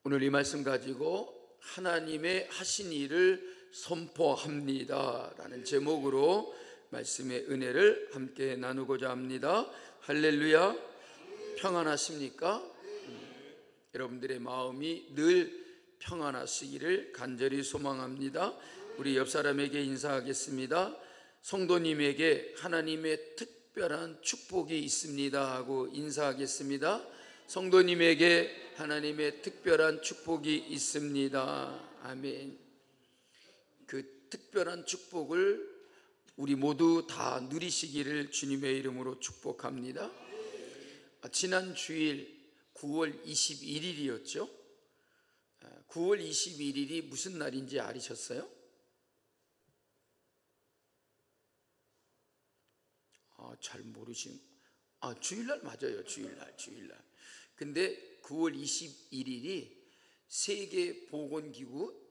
오늘 이 말씀 가지고 하나님의 하신 일을 선포합니다 라는 제목으로 말씀의 은혜를 함께 나누고자 합니다. 할렐루야. 평안하십니까? 여러분들의 마음이 늘 평안하시기를 간절히 소망합니다. 우리 옆 사람에게 인사하겠습니다. 성도님에게 하나님의 특별한 축복이 있습니다 하고 인사하겠습니다. 성도님에게 하나님의 특별한 축복이 있습니다. 아멘. 그 특별한 축복을 우리 모두 다 누리시기를 주님의 이름으로 축복합니다. 지난 주일 9월 21일이었죠. 9월 21일이 무슨 날인지 아시셨어요? 잘 모르신. 주일날 맞아요. 주일날. 근데 9월 21일이 세계보건기구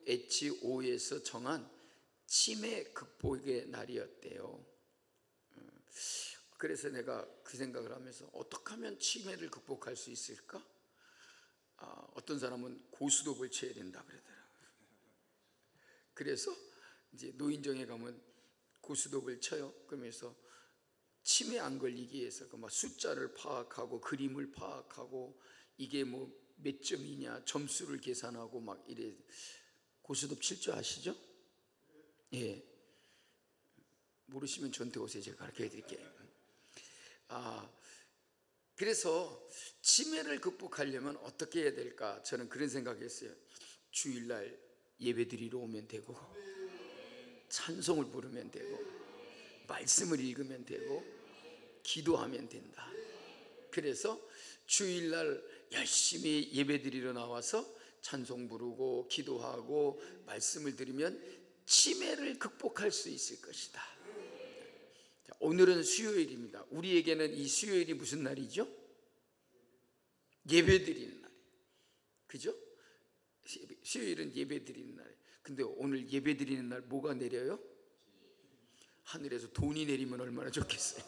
WHO에서 정한 치매 극복의 날이었대요. 그래서 내가 그 생각을 하면서 어떻게 하면 치매를 극복할 수 있을까? 어떤 사람은 고수톱을 쳐야 된다 그러더라고요. 그래서 이제 노인정에 가면 고수톱을 쳐요. 그러면서 치매 안 걸리기 위해서 막 숫자를 파악하고 그림을 파악하고 이게 뭐 몇 점이냐 점수를 계산하고 막 이래. 고수톱 칠 줄 아시죠? 예. 모르시면 저한테 오세요. 제가 가르쳐 드릴게요. 그래서 치매를 극복하려면 어떻게 해야 될까? 저는 그런 생각했어요. 주일날 예배 드리러 오면 되고, 찬송을 부르면 되고, 말씀을 읽으면 되고, 기도하면 된다. 그래서 주일날 열심히 예배 드리러 나와서 찬송 부르고 기도하고 말씀을 드리면 치매를 극복할 수 있을 것이다. 오늘은 수요일입니다. 우리에게는 이 수요일이 무슨 날이죠? 예배 드리는 날. 그죠? 수요일은 예배 드리는 날. 근데 오늘 예배 드리는 날 뭐가 내려요? 하늘에서 돈이 내리면 얼마나 좋겠어요.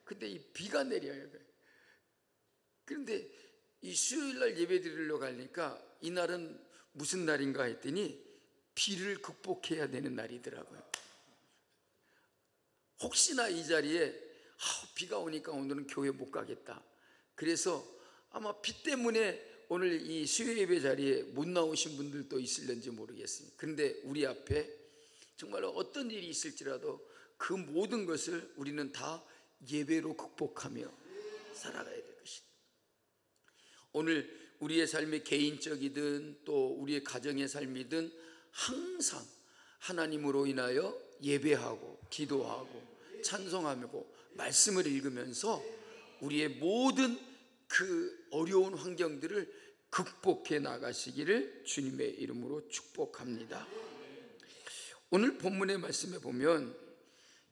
근데 이 비가 내려요. 그런데 이 수요일날 예배 드리러 가니까 이날은 무슨 날인가 했더니 비를 극복해야 되는 날이더라고요. 혹시나 이 자리에 비가 오니까 오늘은 교회 못 가겠다. 그래서 아마 비 때문에 오늘 이 수요 예배 자리에 못 나오신 분들도 있을는지 모르겠습니다. 그런데 우리 앞에 정말로 어떤 일이 있을지라도 그 모든 것을 우리는 다 예배로 극복하며 살아가야 될 것이다. 오늘 우리의 삶이 개인적이든 또 우리의 가정의 삶이든 항상 하나님으로 인하여 예배하고 기도하고 찬송하고 말씀을 읽으면서 우리의 모든 그 어려운 환경들을 극복해 나가시기를 주님의 이름으로 축복합니다. 오늘 본문의 말씀에 보면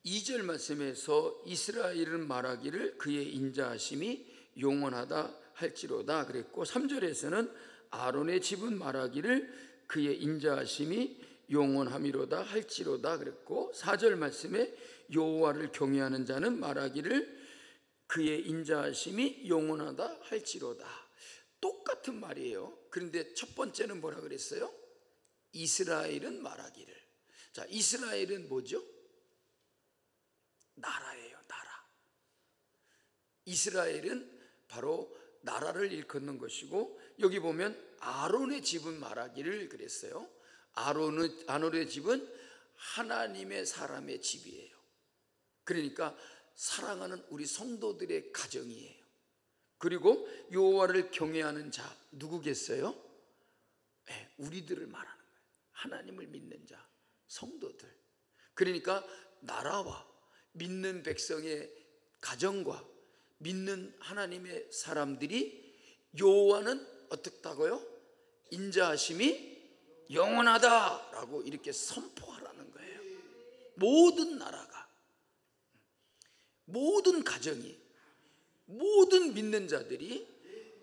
2절 말씀에서 이스라엘은 말하기를 그의 인자하심이 영원하다 할지로다 그랬고, 3절에서는 아론의 집은 말하기를 그의 인자하심이 영원함이로다 할지로다 그랬고, 4절 말씀에 여호와를 경외하는 자는 말하기를 그의 인자하심이 영원하다 할지로다. 똑같은 말이에요. 그런데 첫 번째는 뭐라 그랬어요? 이스라엘은 말하기를. 자, 이스라엘은 뭐죠? 나라예요. 나라. 이스라엘은 바로 나라를 일컫는 것이고, 여기 보면 아론의 집은 말하기를 그랬어요. 아론의 집은 하나님의 사람의 집이에요. 그러니까 사랑하는 우리 성도들의 가정이에요. 그리고 여호와를 경외하는 자 누구겠어요? 우리들을 말하는 거예요. 하나님을 믿는 자, 성도들. 그러니까 나라와 믿는 백성의 가정과 믿는 하나님의 사람들이 여호와는 어떻다고요? 인자하심이 영원하다라고 이렇게 선포하라는 거예요. 모든 나라가, 모든 가정이, 모든 믿는 자들이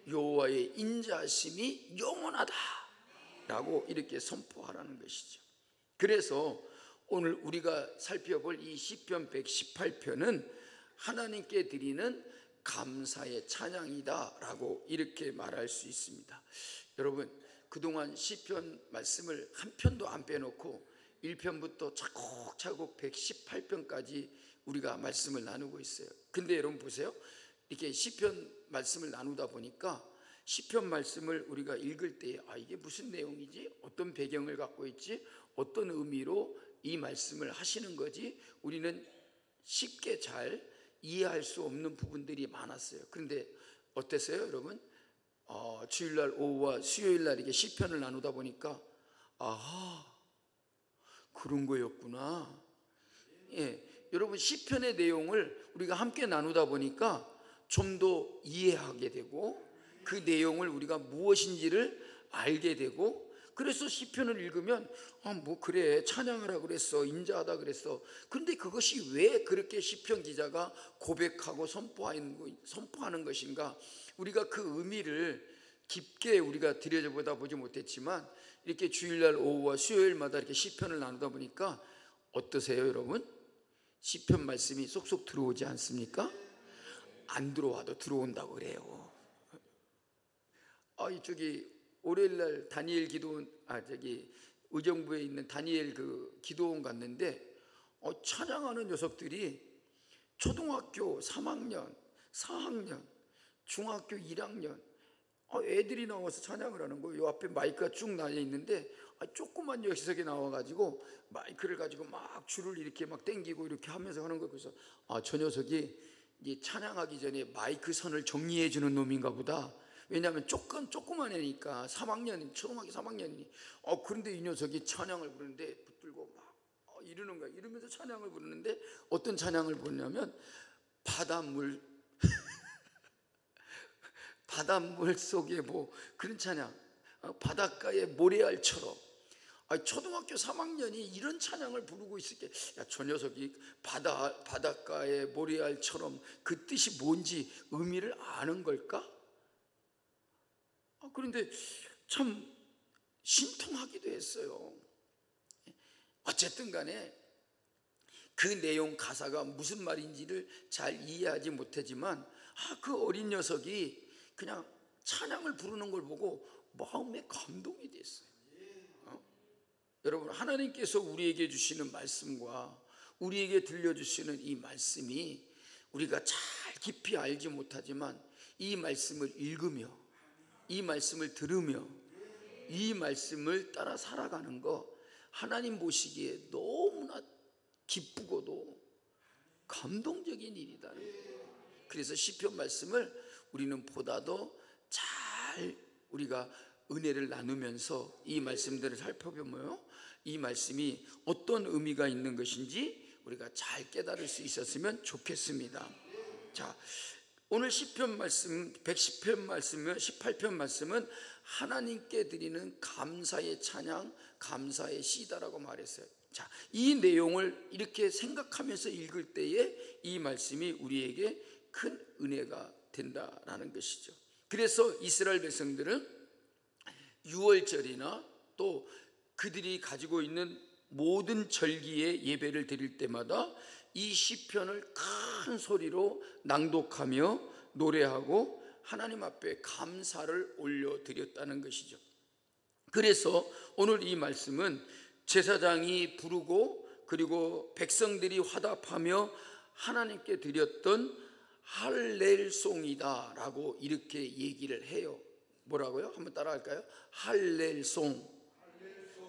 여호와의 인자하심이 영원하다라고 이렇게 선포하라는 것이죠. 그래서 오늘 우리가 살펴볼 이 시편 118편은 하나님께 드리는 감사의 찬양이다 라고 이렇게 말할 수 있습니다. 여러분, 그동안 시편 말씀을 한 편도 안 빼놓고 1편부터 차곡차곡 118편까지 우리가 말씀을 나누고 있어요. 근데 여러분 보세요. 이렇게 시편 말씀을 나누다 보니까 시편 말씀을 우리가 읽을 때 이게 무슨 내용이지? 어떤 배경을 갖고 있지? 어떤 의미로 이 말씀을 하시는 거지? 우리는 쉽게 잘 이해할 수 없는 부분들이 많았어요. 그런데 어땠어요, 여러분? 주일날 오후와 수요일날 이렇게 시편을 나누다 보니까 그런 거였구나. 여러분, 시편의 내용을 우리가 함께 나누다 보니까 좀 더 이해하게 되고 그 내용을 우리가 무엇인지를 알게 되고, 그래서 시편을 읽으면 그래, 찬양하라 그랬어, 인자하다 그랬어. 근데 그것이 왜 그렇게 시편 기자가 고백하고 선포하는 것인가? 우리가 그 의미를 깊게 우리가 들여다보다 보지 못했지만 이렇게 주일날 오후와 수요일마다 이렇게 시편을 나누다 보니까 어떠세요, 여러분? 시편 말씀이 쏙쏙 들어오지 않습니까? 안 들어와도 들어온다고 그래요. 저기 월요일날 다니엘 기도원, 의정부에 있는 다니엘 그 기도원 갔는데 찬양하는 녀석들이 초등학교 3학년, 4학년, 중학교 1학년 애들이 나와서 찬양을 하는 거예요. 요 앞에 마이크가 쭉 나뉘어 있는데 조그만 녀석이 나와가지고 마이크를 가지고 막 줄을 이렇게 막 당기고 이렇게 하면서 하는 거예요. 그래서 저 녀석이 이제 찬양하기 전에 마이크 선을 정리해 주는 놈인가 보다. 왜냐하면 조그만 애니까 3학년, 초등학교 3학년이 그런데 이 녀석이 찬양을 부르는데 붙들고 막 이러는 거야. 이러면서 찬양을 부르는데 어떤 찬양을 부르냐면 바닷물 바닷물 속에 그런 찬양, 바닷가의 모래알처럼. 초등학교 3학년이 이런 찬양을 부르고 있을게. 저 녀석이 바닷가의 모래알처럼 그 뜻이 뭔지 의미를 아는 걸까? 그런데 참 신통하기도 했어요. 어쨌든 간에 그 내용 가사가 무슨 말인지를 잘 이해하지 못하지만 그 어린 녀석이 그냥 찬양을 부르는 걸 보고 마음에 감동이 됐어요. 여러분, 하나님께서 우리에게 주시는 말씀과 우리에게 들려주시는 이 말씀이 우리가 잘 깊이 알지 못하지만 이 말씀을 읽으며 이 말씀을 들으며 이 말씀을 따라 살아가는 거 하나님 보시기에 너무나 기쁘고도 감동적인 일이다. 그래서 시편 말씀을 우리는 보다도 잘 우리가 은혜를 나누면서 이 말씀들을 살펴보며 이 말씀이 어떤 의미가 있는 것인지 우리가 잘 깨달을 수 있었으면 좋겠습니다. 자, 오늘 시편 말씀 110편 말씀은 18편 말씀은 하나님께 드리는 감사의 찬양, 감사의 시다라고 말했어요. 자, 이 내용을 이렇게 생각하면서 읽을 때에 이 말씀이 우리에게 큰 은혜가 된다라는 것이죠. 그래서 이스라엘 백성들은 유월절이나 또 그들이 가지고 있는 모든 절기의 예배를 드릴 때마다 이 시편을 큰 소리로 낭독하며 노래하고 하나님 앞에 감사를 올려드렸다는 것이죠. 그래서 오늘 이 말씀은 제사장이 부르고 그리고 백성들이 화답하며 하나님께 드렸던 할렐송이다 라고 이렇게 얘기를 해요. 뭐라고요? 한번 따라 할까요? 할렐송.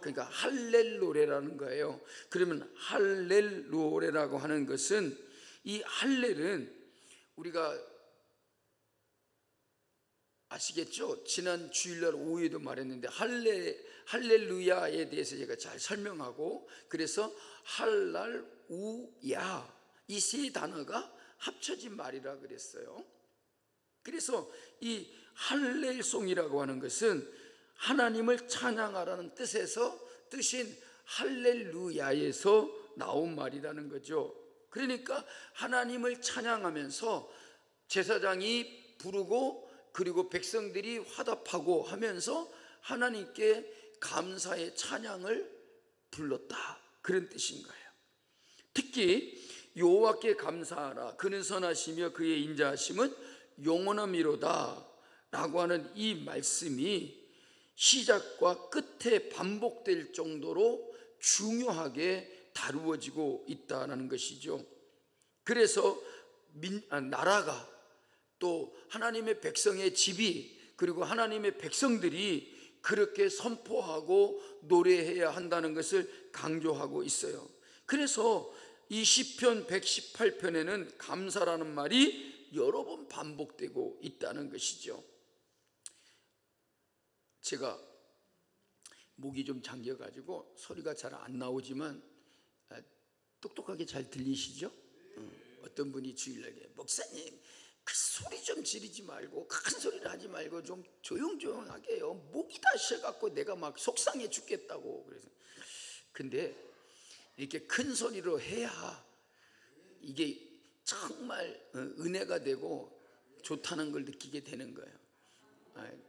그러니까 할렐 노래라는 거예요. 그러면 할렐 노래라고 하는 것은 이 할렐은 우리가 아시겠죠? 지난 주일날 오후에도 말했는데 할렐루야에 대해서 제가 잘 설명하고 그래서 할랄우야 이 세 단어가 합쳐진 말이라 그랬어요. 그래서 이 할렐송이라고 하는 것은 하나님을 찬양하라는 뜻인 할렐루야에서 나온 말이라는 거죠. 그러니까 하나님을 찬양하면서 제사장이 부르고 그리고 백성들이 화답하고 하면서 하나님께 감사의 찬양을 불렀다, 그런 뜻인 거예요. 특히 여호와께 감사하라, 그는 선하시며 그의 인자하심은 영원함이로다 라고 하는 이 말씀이 시작과 끝에 반복될 정도로 중요하게 다루어지고 있다는 것이죠. 그래서 나라가 또 하나님의 백성의 집이 그리고 하나님의 백성들이 그렇게 선포하고 노래해야 한다는 것을 강조하고 있어요. 그래서 이 시편 118편에는 감사라는 말이 여러 번 반복되고 있다는 것이죠. 제가 목이 좀 잠겨가지고 소리가 잘 안 나오지만 똑똑하게 잘 들리시죠? 어떤 분이 주일날에 목사님 그 소리 좀 지르지 말고 큰 소리를 하지 말고 좀 조용조용하게 해요. 목이 다 쉬어갖고 내가 막 속상해 죽겠다고. 그래서 근데 이렇게 큰 소리로 해야 이게 정말 은혜가 되고 좋다는 걸 느끼게 되는 거예요.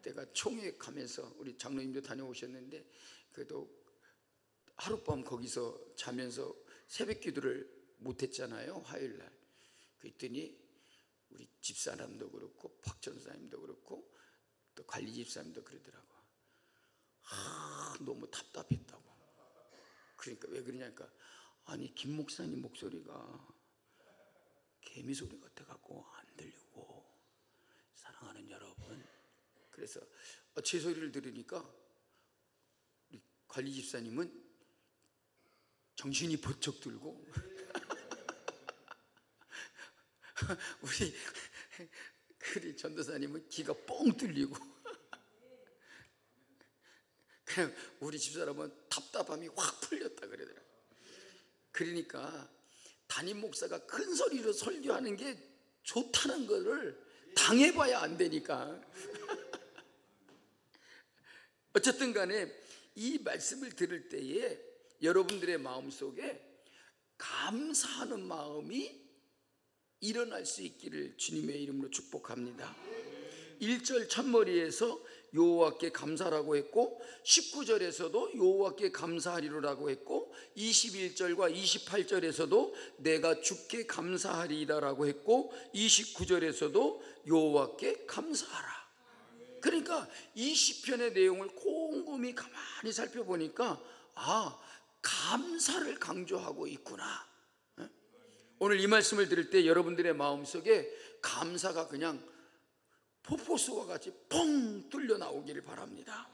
내가 총회 가면서 우리 장로님도 다녀오셨는데 그래도 하룻밤 거기서 자면서 새벽 기도를 못했잖아요, 화요일날. 그랬더니 우리 집사람도 그렇고 박 전사님도 그렇고 또 관리 집사님도 그러더라고. 너무 답답했다고. 그러니까 왜 그러냐니까 아니 김 목사님 목소리가 개미 소리 같아갖고 안 들리고. 사랑하는 여러분, 그래서 제 소리를 들으니까 우리 관리 집사님은 정신이 번쩍 들고 우리 전도사님은 귀가 뻥 뚫리고 그냥 우리 집사람은 답답함이 확 풀렸다 그러더라고요. 그러니까 담임 목사가 큰 소리로 설교하는 게 좋다는 거를 당해봐야 안 되니까 어쨌든 간에 이 말씀을 들을 때에 여러분들의 마음속에 감사하는 마음이 일어날 수 있기를 주님의 이름으로 축복합니다. 1절 첫머리에서 여호와께 감사라고 했고 19절에서도 여호와께 감사하리로라고 했고 21절과 28절에서도 내가 주께 감사하리라라고 했고 29절에서도 여호와께 감사하라. 그러니까 이 시편의 내용을 곰곰이 가만히 살펴보니까 감사를 강조하고 있구나. 오늘 이 말씀을 들을 때 여러분들의 마음속에 감사가 그냥 폭포수와 같이 펑 뚫려 나오기를 바랍니다.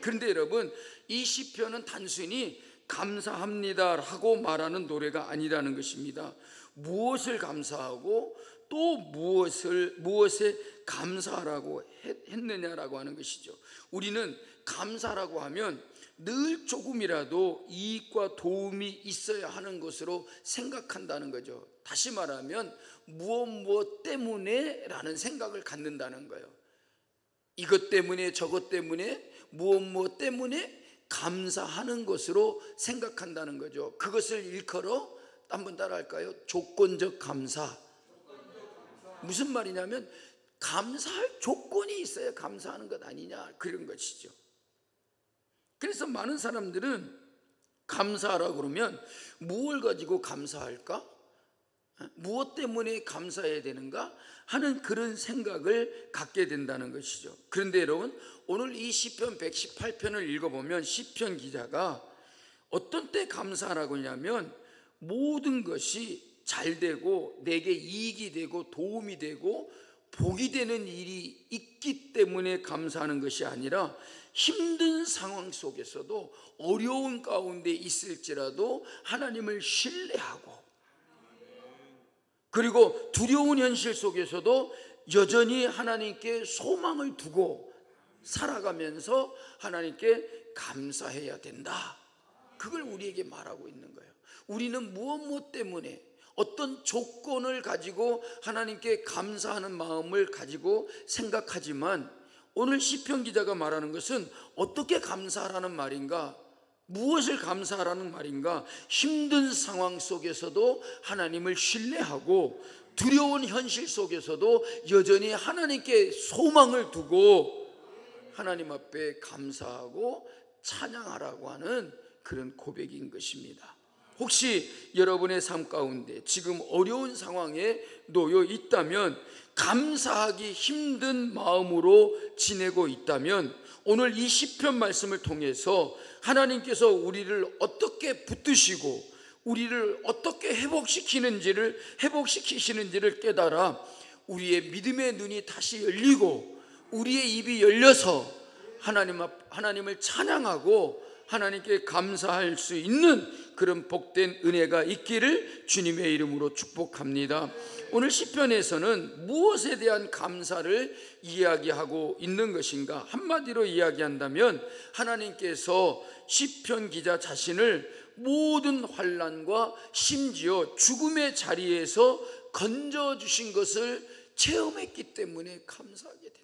그런데 여러분, 이 시편은 단순히 감사합니다 하고 말하는 노래가 아니라는 것입니다. 무엇을 감사하고 또 무엇에 감사하라고 했느냐라고 하는 것이죠. 우리는 감사라고 하면 늘 조금이라도 이익과 도움이 있어야 하는 것으로 생각한다는 거죠. 다시 말하면 무엇 때문에 라는 생각을 갖는다는 거예요. 이것 때문에 저것 때문에 무엇 때문에 감사하는 것으로 생각한다는 거죠. 그것을 일컬어 한번 따라할까요? 조건적 감사. 무슨 말이냐면 감사할 조건이 있어야 감사하는 것 아니냐, 그런 것이죠. 그래서 많은 사람들은 감사하라고 그러면 무엇을 가지고 감사할까? 무엇 때문에 감사해야 되는가 하는 그런 생각을 갖게 된다는 것이죠. 그런데 여러분, 오늘 이 시편 118편을 읽어보면 시편 기자가 어떤 때 감사하라고 하냐면 모든 것이 잘 되고 내게 이익이 되고 도움이 되고 복이 되는 일이 있기 때문에 감사하는 것이 아니라 힘든 상황 속에서도 어려운 가운데 있을지라도 하나님을 신뢰하고 그리고 두려운 현실 속에서도 여전히 하나님께 소망을 두고 살아가면서 하나님께 감사해야 된다. 그걸 우리에게 말하고 있는 거예요. 우리는 무엇 때문에 어떤 조건을 가지고 하나님께 감사하는 마음을 가지고 생각하지만 오늘 시편 기자가 말하는 것은 어떻게 감사하라는 말인가? 무엇을 감사하라는 말인가? 힘든 상황 속에서도 하나님을 신뢰하고 두려운 현실 속에서도 여전히 하나님께 소망을 두고 하나님 앞에 감사하고 찬양하라고 하는 그런 고백인 것입니다. 혹시 여러분의 삶 가운데 지금 어려운 상황에 놓여 있다면, 감사하기 힘든 마음으로 지내고 있다면, 오늘 이 시편 말씀을 통해서 하나님께서 우리를 어떻게 붙드시고 우리를 어떻게 회복시키시는지를 깨달아 우리의 믿음의 눈이 다시 열리고 우리의 입이 열려서 하나님을 찬양하고 하나님께 감사할 수 있는 그런 복된 은혜가 있기를 주님의 이름으로 축복합니다. 오늘 시편에서는 무엇에 대한 감사를 이야기하고 있는 것인가? 한마디로 이야기한다면 하나님께서 시편 기자 자신을 모든 환난과 심지어 죽음의 자리에서 건져주신 것을 체험했기 때문에 감사하게 된다.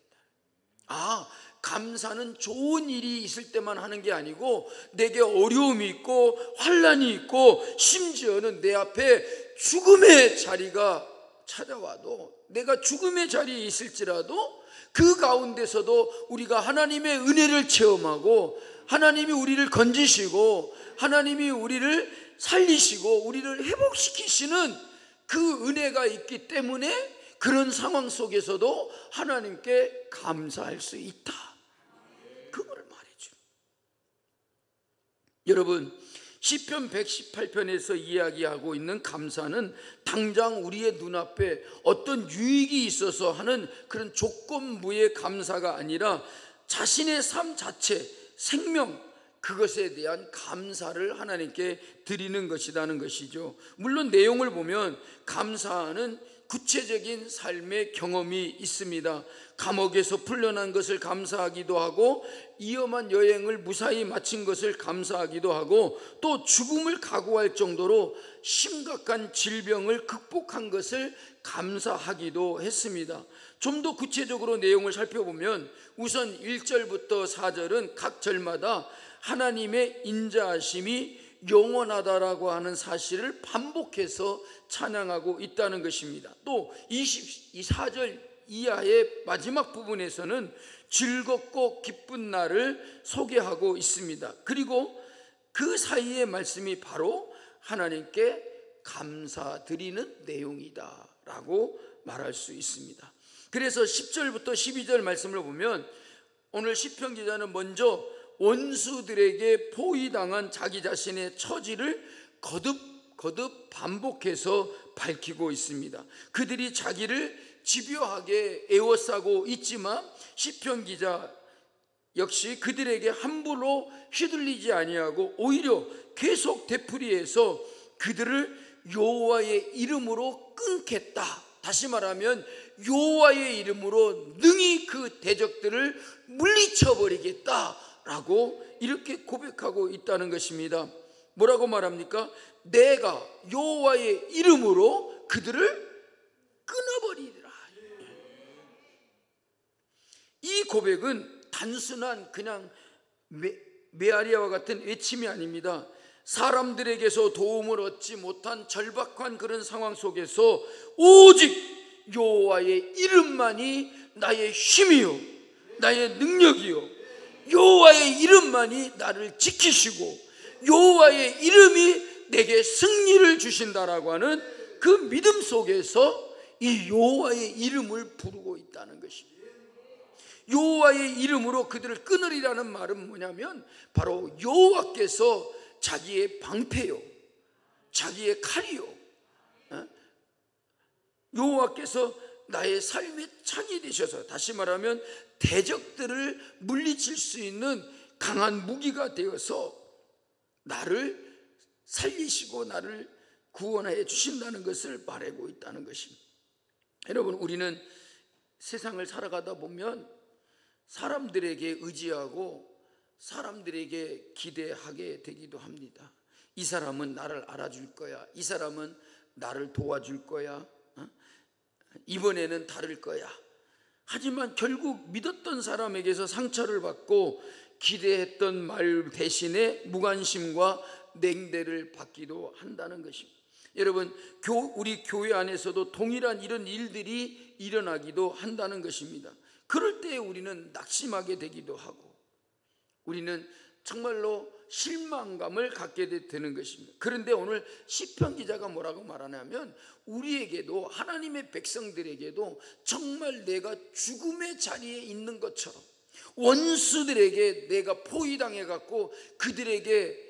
감사는 좋은 일이 있을 때만 하는 게 아니고, 내게 어려움이 있고 환난이 있고 심지어는 내 앞에 죽음의 자리가 찾아와도, 내가 죽음의 자리에 있을지라도 그 가운데서도 우리가 하나님의 은혜를 체험하고 하나님이 우리를 건지시고 하나님이 우리를 살리시고 우리를 회복시키시는 그 은혜가 있기 때문에 그런 상황 속에서도 하나님께 감사할 수 있다, 그거를 말해줘. 여러분, 시편 118편에서 이야기하고 있는 감사는 당장 우리의 눈앞에 어떤 유익이 있어서 하는 그런 조건부의 감사가 아니라 자신의 삶 자체, 생명, 그것에 대한 감사를 하나님께 드리는 것이라는 것이죠. 물론 내용을 보면 감사하는 구체적인 삶의 경험이 있습니다. 감옥에서 풀려난 것을 감사하기도 하고, 위험한 여행을 무사히 마친 것을 감사하기도 하고, 또 죽음을 각오할 정도로 심각한 질병을 극복한 것을 감사하기도 했습니다. 좀 더 구체적으로 내용을 살펴보면 우선 1절부터 4절은 각 절마다 하나님의 인자하심이 영원하다라고 하는 사실을 반복해서 찬양하고 있다는 것입니다. 또 24절 이하의 마지막 부분에서는 즐겁고 기쁜 날을 소개하고 있습니다. 그리고 그 사이의 말씀이 바로 하나님께 감사드리는 내용이다라고 말할 수 있습니다. 그래서 10절부터 12절 말씀을 보면 오늘 시편 기자는 먼저 원수들에게 포위당한 자기 자신의 처지를 거듭 반복해서 밝히고 있습니다. 그들이 자기를 집요하게 애워싸고 있지만 시편 기자 역시 그들에게 함부로 휘둘리지 아니하고 오히려 계속 되풀이해서 그들을 여호와의 이름으로 끊겠다, 다시 말하면 여호와의 이름으로 능히 그 대적들을 물리쳐버리겠다라고 이렇게 고백하고 있다는 것입니다. 뭐라고 말합니까? 내가 여호와의 이름으로 그들을 끊어버리리라. 이 고백은 단순한 그냥 메아리아와 같은 외침이 아닙니다. 사람들에게서 도움을 얻지 못한 절박한 그런 상황 속에서 오직 여호와의 이름만이 나의 힘이요 나의 능력이요, 여호와의 이름만이 나를 지키시고 여호와의 이름이 내게 승리를 주신다라고 하는 그 믿음 속에서 이 여호와의 이름을 부르고 있다는 것입니다. 여호와의 이름으로 그들을 끊으리라는 말은 뭐냐면 바로 여호와께서 자기의 방패요, 자기의 칼이요, 여호와께서 나의 삶의 창이 되셔서, 다시 말하면 대적들을 물리칠 수 있는 강한 무기가 되어서 나를 살리시고 나를 구원해 주신다는 것을 말하고 있다는 것입니다. 여러분, 우리는 세상을 살아가다 보면 사람들에게 의지하고 사람들에게 기대하게 되기도 합니다. 이 사람은 나를 알아줄 거야, 이 사람은 나를 도와줄 거야, 이번에는 다를 거야. 하지만 결국 믿었던 사람에게서 상처를 받고 기대했던 말 대신에 무관심과 냉대를 받기도 한다는 것입니다. 여러분, 우리 교회 안에서도 동일한 이런 일들이 일어나기도 한다는 것입니다. 그럴 때 우리는 낙심하게 되기도 하고, 우리는 정말로 실망감을 갖게 되는 것입니다. 그런데 오늘 시편 기자가 뭐라고 말하냐면 우리에게도, 하나님의 백성들에게도 정말 내가 죽음의 자리에 있는 것처럼, 원수들에게 내가 포위당해 갖고 그들에게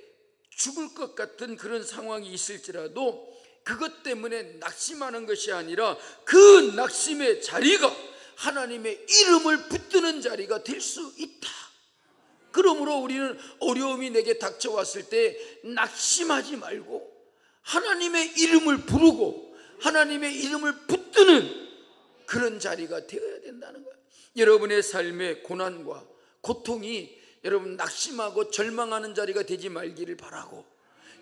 죽을 것 같은 그런 상황이 있을지라도 그것 때문에 낙심하는 것이 아니라 그 낙심의 자리가 하나님의 이름을 붙드는 자리가 될 수 있다. 그러므로 우리는 어려움이 내게 닥쳐왔을 때 낙심하지 말고 하나님의 이름을 부르고 하나님의 이름을 붙드는 그런 자리가 되어야 된다는 거예요. 여러분의 삶의 고난과 고통이 여러분 낙심하고 절망하는 자리가 되지 말기를 바라고,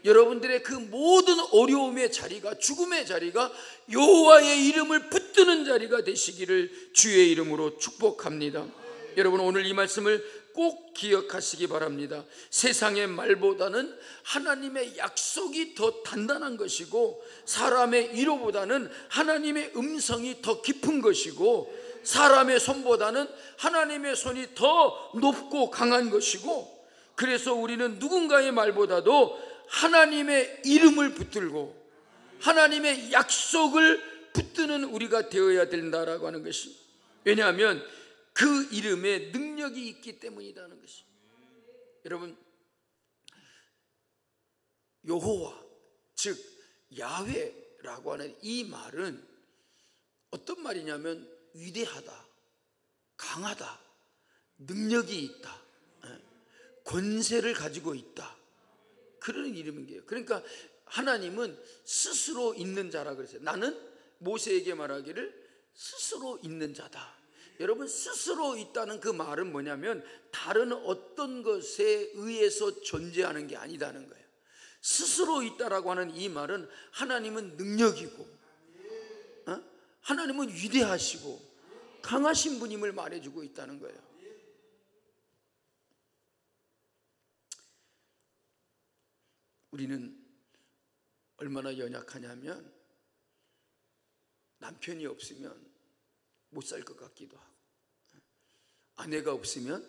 여러분들의 그 모든 어려움의 자리가, 죽음의 자리가 여호와의 이름을 붙드는 자리가 되시기를 주의 이름으로 축복합니다. 여러분, 오늘 이 말씀을 꼭 기억하시기 바랍니다. 세상의 말보다는 하나님의 약속이 더 단단한 것이고, 사람의 위로보다는 하나님의 음성이 더 깊은 것이고, 사람의 손보다는 하나님의 손이 더 높고 강한 것이고, 그래서 우리는 누군가의 말보다도 하나님의 이름을 붙들고 하나님의 약속을 붙드는 우리가 되어야 된다라고 하는 것이, 왜냐하면 그 이름에 능력이 있기 때문이라는 것이. 여러분, 여호와, 즉 야훼라고 하는 이 말은 어떤 말이냐면 위대하다, 강하다, 능력이 있다, 권세를 가지고 있다, 그런 이름인 거예요. 그러니까 하나님은 스스로 있는 자라 그랬어요. 나는 모세에게 말하기를 스스로 있는 자다. 여러분, 스스로 있다는 그 말은 뭐냐면 다른 어떤 것에 의해서 존재하는 게 아니다는 거예요. 스스로 있다라고 하는 이 말은 하나님은 능력이고, 하나님은 위대하시고 강하신 분임을 말해주고 있다는 거예요. 우리는 얼마나 연약하냐면 남편이 없으면 못 살 것 같기도 하고, 아내가 없으면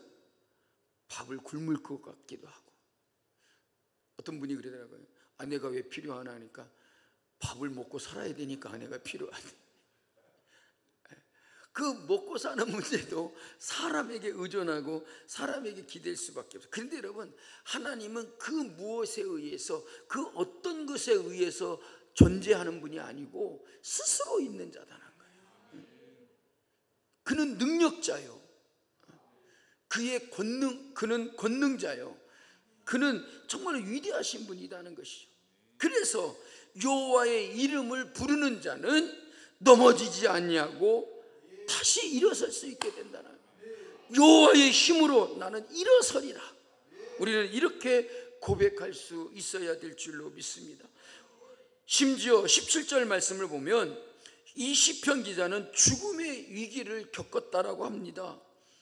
밥을 굶을 것 같기도 하고, 어떤 분이 그러더라고요. 아내가 왜 필요하나 하니까 밥을 먹고 살아야 되니까 아내가 필요하대. 그 먹고 사는 문제도 사람에게 의존하고 사람에게 기댈 수밖에 없어요. 그런데 여러분, 하나님은 그 무엇에 의해서, 그 어떤 것에 의해서 존재하는 분이 아니고 스스로 있는 자다는 거예요. 그는 능력자요, 그는 권능자요, 그는 정말 위대하신 분이라는 것이죠. 그래서 여호와의 이름을 부르는 자는 넘어지지 아니하고 다시 일어설 수 있게 된다는, 여호와의 힘으로 나는 일어서리라. 우리는 이렇게 고백할 수 있어야 될 줄로 믿습니다. 심지어 17절 말씀을 보면 이 시편 기자는 죽음의 위기를 겪었다라고 합니다.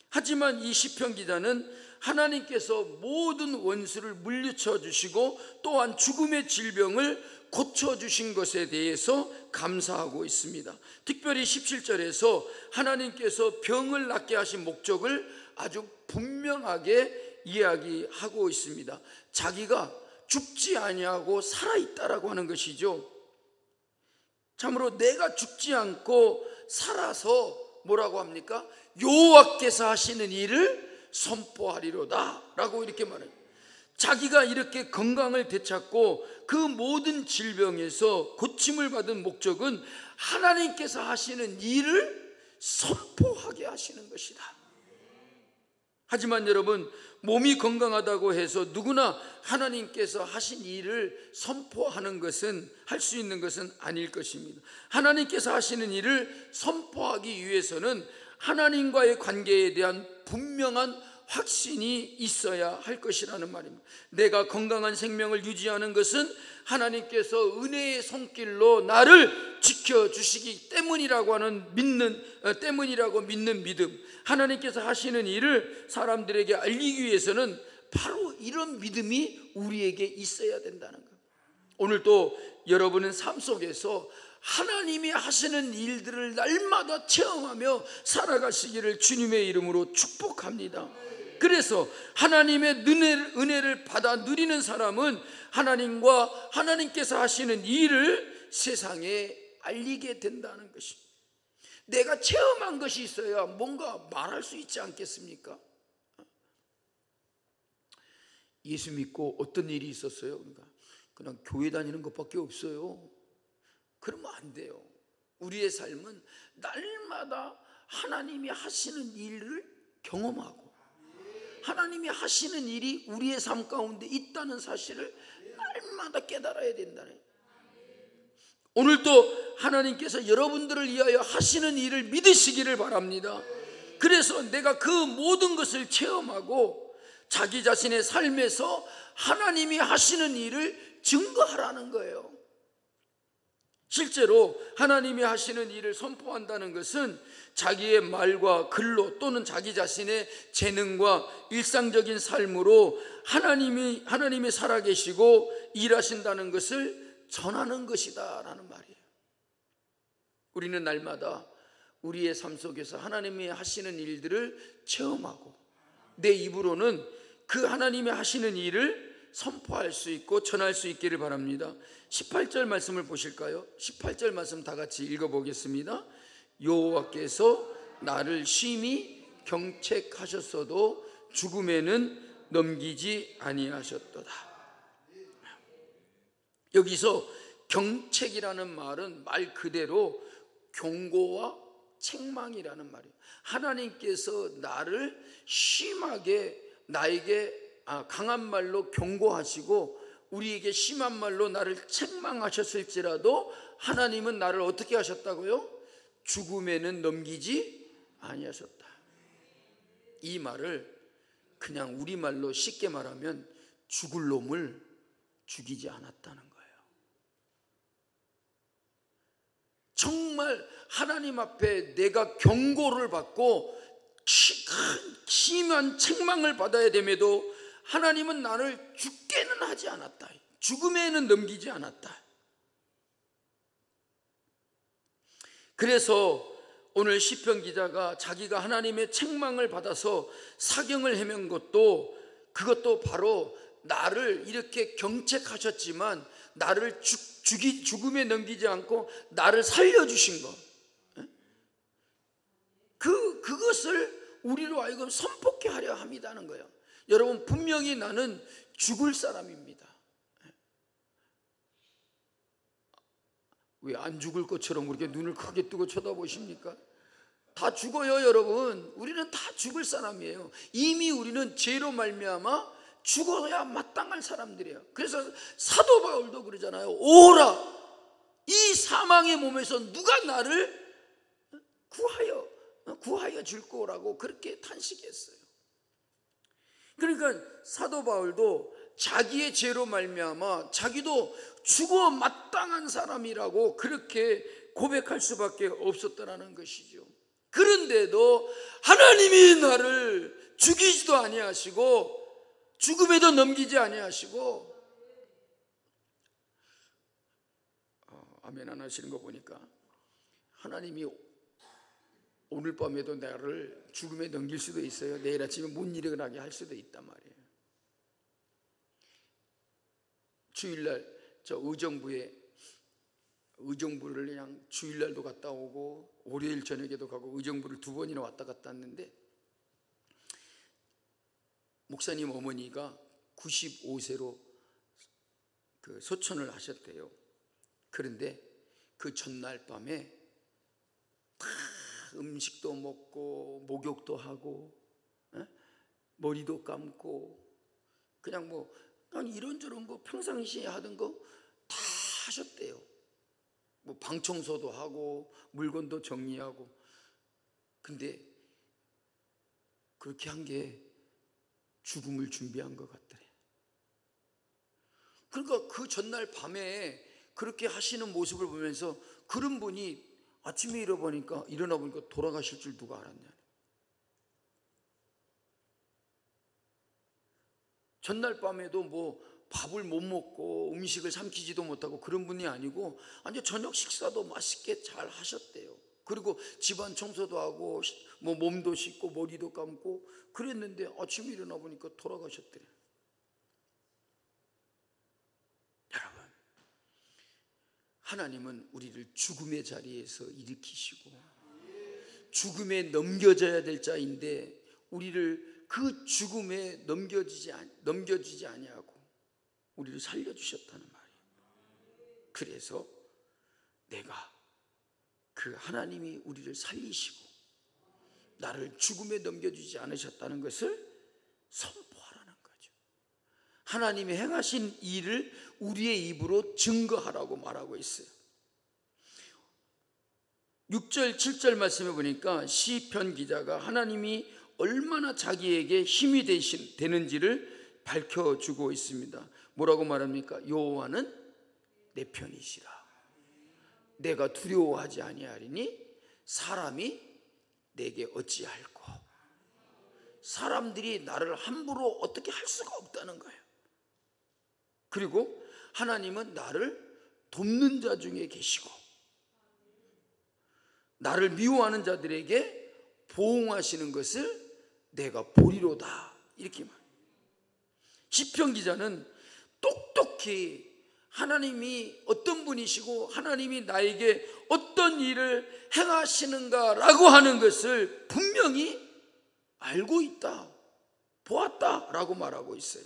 하지만 이 시편 기자는 하나님께서 모든 원수를 물리쳐 주시고 또한 죽음의 질병을 고쳐주신 것에 대해서 감사하고 있습니다. 특별히 17절에서 하나님께서 병을 낫게 하신 목적을 아주 분명하게 이야기하고 있습니다. 자기가 죽지 아니하고 살아있다라고 하는 것이죠. 참으로 내가 죽지 않고 살아서 뭐라고 합니까? 여호와께서 하시는 일을 선포하리로다 라고 이렇게 말해요. 자기가 이렇게 건강을 되찾고 그 모든 질병에서 고침을 받은 목적은 하나님께서 하시는 일을 선포하게 하시는 것이다. 하지만 여러분, 몸이 건강하다고 해서 누구나 하나님께서 하신 일을 선포하는 것은, 할 수 있는 것은 아닐 것입니다. 하나님께서 하시는 일을 선포하기 위해서는 하나님과의 관계에 대한 분명한 확신이 있어야 할 것이라는 말입니다. 내가 건강한 생명을 유지하는 것은 하나님께서 은혜의 손길로 나를 지켜주시기 때문이라고 믿는 믿음, 하나님께서 하시는 일을 사람들에게 알리기 위해서는 바로 이런 믿음이 우리에게 있어야 된다는 거예요. 오늘도 여러분은 삶 속에서 하나님이 하시는 일들을 날마다 체험하며 살아가시기를 주님의 이름으로 축복합니다. 그래서 하나님의 은혜를 받아 누리는 사람은 하나님과 하나님께서 하시는 일을 세상에 알리게 된다는 것입니다. 내가 체험한 것이 있어야 뭔가 말할 수 있지 않겠습니까? 예수 믿고 어떤 일이 있었어요? 그러니까 그냥 교회 다니는 것밖에 없어요. 그러면 안 돼요. 우리의 삶은 날마다 하나님이 하시는 일을 경험하고 하나님이 하시는 일이 우리의 삶 가운데 있다는 사실을 날마다 깨달아야 된다는 거예요. 오늘도 하나님께서 여러분들을 위하여 하시는 일을 믿으시기를 바랍니다. 그래서 내가 그 모든 것을 체험하고 자기 자신의 삶에서 하나님이 하시는 일을 증거하라는 거예요. 실제로 하나님이 하시는 일을 선포한다는 것은 자기의 말과 글로 또는 자기 자신의 재능과 일상적인 삶으로 하나님이 살아계시고 일하신다는 것을 전하는 것이다 라는 말이에요. 우리는 날마다 우리의 삶 속에서 하나님이 하시는 일들을 체험하고 내 입으로는 그 하나님이 하시는 일을 선포할 수 있고 전할 수 있기를 바랍니다. 18절 말씀을 보실까요? 18절 말씀 다 같이 읽어보겠습니다. 여호와께서 나를 심히 경책하셨어도 죽음에는 넘기지 아니하셨도다. 여기서 경책이라는 말은 말 그대로 경고와 책망이라는 말이에요. 하나님께서 나를 심하게 나에게 강한 말로 경고하시고 우리에게 심한 말로 나를 책망하셨을지라도 하나님은 나를 어떻게 하셨다고요? 죽음에는 넘기지 아니하셨다. 이 말을 그냥 우리말로 쉽게 말하면 죽을 놈을 죽이지 않았다는 거예요. 정말 하나님 앞에 내가 경고를 받고 심한 책망을 받아야 됨에도 하나님은 나를 죽게는 하지 않았다. 죽음에는 넘기지 않았다. 그래서 오늘 시편 기자가 자기가 하나님의 책망을 받아서 사경을 헤맨 것도 그것도 바로 나를 이렇게 경책하셨지만 나를 죽음에 넘기지 않고 나를 살려주신 것, 그것을 우리로 하여금 선포케 하려 합니다는 거예요. 여러분, 분명히 나는 죽을 사람입니다. 왜 안 죽을 것처럼 그렇게 눈을 크게 뜨고 쳐다보십니까? 다 죽어요, 여러분. 우리는 다 죽을 사람이에요. 이미 우리는 죄로 말미암아 죽어야 마땅할 사람들이에요. 그래서 사도 바울도 그러잖아요. 오라, 이 사망의 몸에서 누가 나를 구하여 줄 거라고 그렇게 탄식했어요. 그러니까 사도 바울도 자기의 죄로 말미암아 자기도 죽어 마땅한 사람이라고 그렇게 고백할 수밖에 없었다는 것이죠. 그런데도 하나님이 나를 죽이지도 아니하시고 죽음에도 넘기지 아니하시고, 아멘 안 하시는 거 보니까 하나님이 오늘 밤에도 나를 죽음에 넘길 수도 있어요. 내일 아침에 못 일어나게 할 수도 있단 말이에요. 주일날 저 의정부를 그냥 주일날도 갔다 오고 월요일 저녁에도 가고 의정부를 2번이나 왔다 갔다 했는데, 목사님 어머니가 95세로 그 소천을 하셨대요. 그런데 그 전날 밤에 음식도 먹고 목욕도 하고 머리도 감고 그냥 이런저런 거 평상시에 하던 거 다 하셨대요. 방 청소도 하고 물건도 정리하고. 근데 그렇게 한 게 죽음을 준비한 것 같더래. 그러니까 그 전날 밤에 그렇게 하시는 모습을 보면서 그런 분이 아침에 일어나 보니까 돌아가실 줄 누가 알았냐. 전날 밤에도 밥을 못 먹고 음식을 삼키지도 못하고 그런 분이 아니고 아주 저녁 식사도 맛있게 잘 하셨대요. 그리고 집안 청소도 하고 뭐 몸도 씻고 머리도 감고 그랬는데 아침에 일어나 보니까 돌아가셨더래. 여러분, 하나님은 우리를 죽음의 자리에서 일으키시고 죽음에 넘겨져야 될 자인데 우리를 그 죽음에 넘겨지지 아니하고 우리를 살려주셨다는 말이에요. 그래서 내가 그 하나님이 우리를 살리시고 나를 죽음에 넘겨주지 않으셨다는 것을 선포하라는 거죠. 하나님이 행하신 일을 우리의 입으로 증거하라고 말하고 있어요. 6절 7절 말씀해 보니까 시편 기자가 하나님이 얼마나 자기에게 힘이 되는지를 밝혀주고 있습니다. 뭐라고 말합니까? 여호와는 내 편이시라. 내가 두려워하지 아니하리니 사람이 내게 어찌할꼬. 사람들이 나를 함부로 어떻게 할 수가 없다는 거예요. 그리고 하나님은 나를 돕는 자 중에 계시고 나를 미워하는 자들에게 보응하시는 것을 내가 보리로다, 이렇게 말해요. 시편 기자는 똑똑히 하나님이 어떤 분이시고 하나님이 나에게 어떤 일을 행하시는가라고 하는 것을 분명히 알고 있다, 보았다라고 말하고 있어요.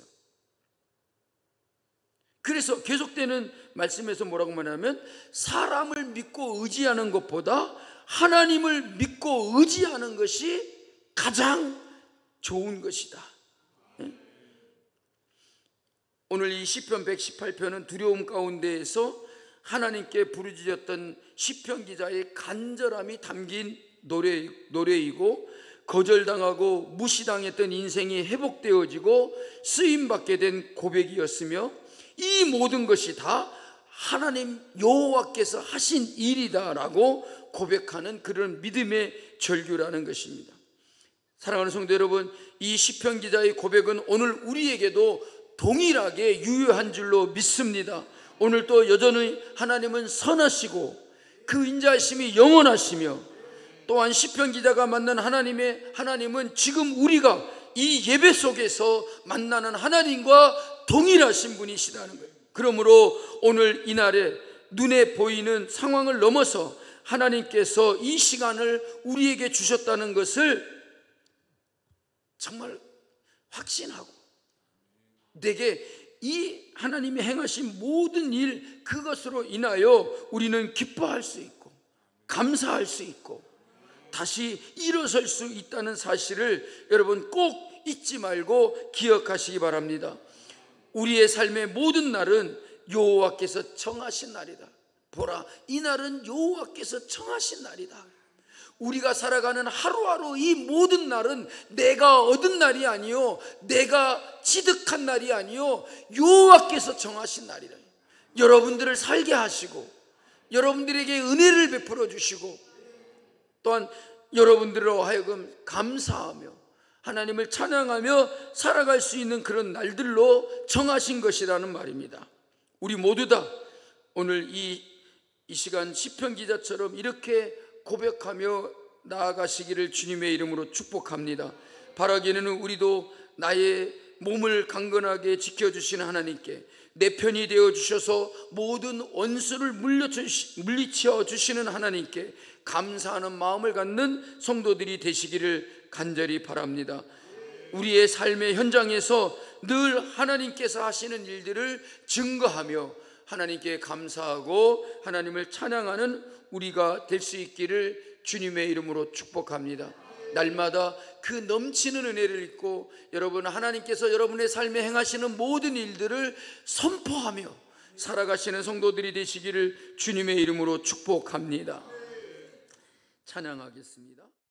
그래서 계속되는 말씀에서 뭐라고 말하냐면 사람을 믿고 의지하는 것보다 하나님을 믿고 의지하는 것이 가장 좋은 것이다. 오늘 이 시편 118편은 두려움 가운데에서 하나님께 부르짖었던 시편 기자의 간절함이 담긴 노래이고 거절당하고 무시당했던 인생이 회복되어지고 쓰임받게 된 고백이었으며 이 모든 것이 다 하나님 여호와께서 하신 일이다라고 고백하는 그런 믿음의 절규라는 것입니다. 사랑하는 성도 여러분, 이 시편 기자의 고백은 오늘 우리에게도 동일하게 유효한 줄로 믿습니다. 오늘 또 여전히 하나님은 선하시고 그 인자하심이 영원하시며 또한 시편 기자가 만난 하나님은 지금 우리가 이 예배 속에서 만나는 하나님과 동일하신 분이시다는 거예요. 그러므로 오늘 이날에 눈에 보이는 상황을 넘어서 하나님께서 이 시간을 우리에게 주셨다는 것을 정말 확신하고 내게 이 하나님이 행하신 모든 일, 그것으로 인하여 우리는 기뻐할 수 있고 감사할 수 있고 다시 일어설 수 있다는 사실을 여러분 꼭 잊지 말고 기억하시기 바랍니다. 우리의 삶의 모든 날은 여호와께서 정하신 날이다. 보라, 이 날은 여호와께서 정하신 날이다. 우리가 살아가는 하루하루 이 모든 날은 내가 얻은 날이 아니요 내가 취득한 날이 아니요 여호와께서 정하신 날이다. 여러분들을 살게 하시고 여러분들에게 은혜를 베풀어 주시고 또한 여러분들로 하여금 감사하며 하나님을 찬양하며 살아갈 수 있는 그런 날들로 정하신 것이라는 말입니다. 우리 모두 다 오늘 이 시간 시편 기자처럼 이렇게 고백하며 나아가시기를 주님의 이름으로 축복합니다. 바라기는 우리도 나의 몸을 강건하게 지켜주시는 하나님께 내 편이 되어주셔서 모든 원수를 물리쳐 주시는 하나님께 감사하는 마음을 갖는 성도들이 되시기를 간절히 바랍니다. 우리의 삶의 현장에서 늘 하나님께서 하시는 일들을 증거하며 하나님께 감사하고 하나님을 찬양하는 우리가 될 수 있기를 주님의 이름으로 축복합니다. 날마다 그 넘치는 은혜를 입고 여러분 하나님께서 여러분의 삶에 행하시는 모든 일들을 선포하며 살아가시는 성도들이 되시기를 주님의 이름으로 축복합니다. 찬양하겠습니다.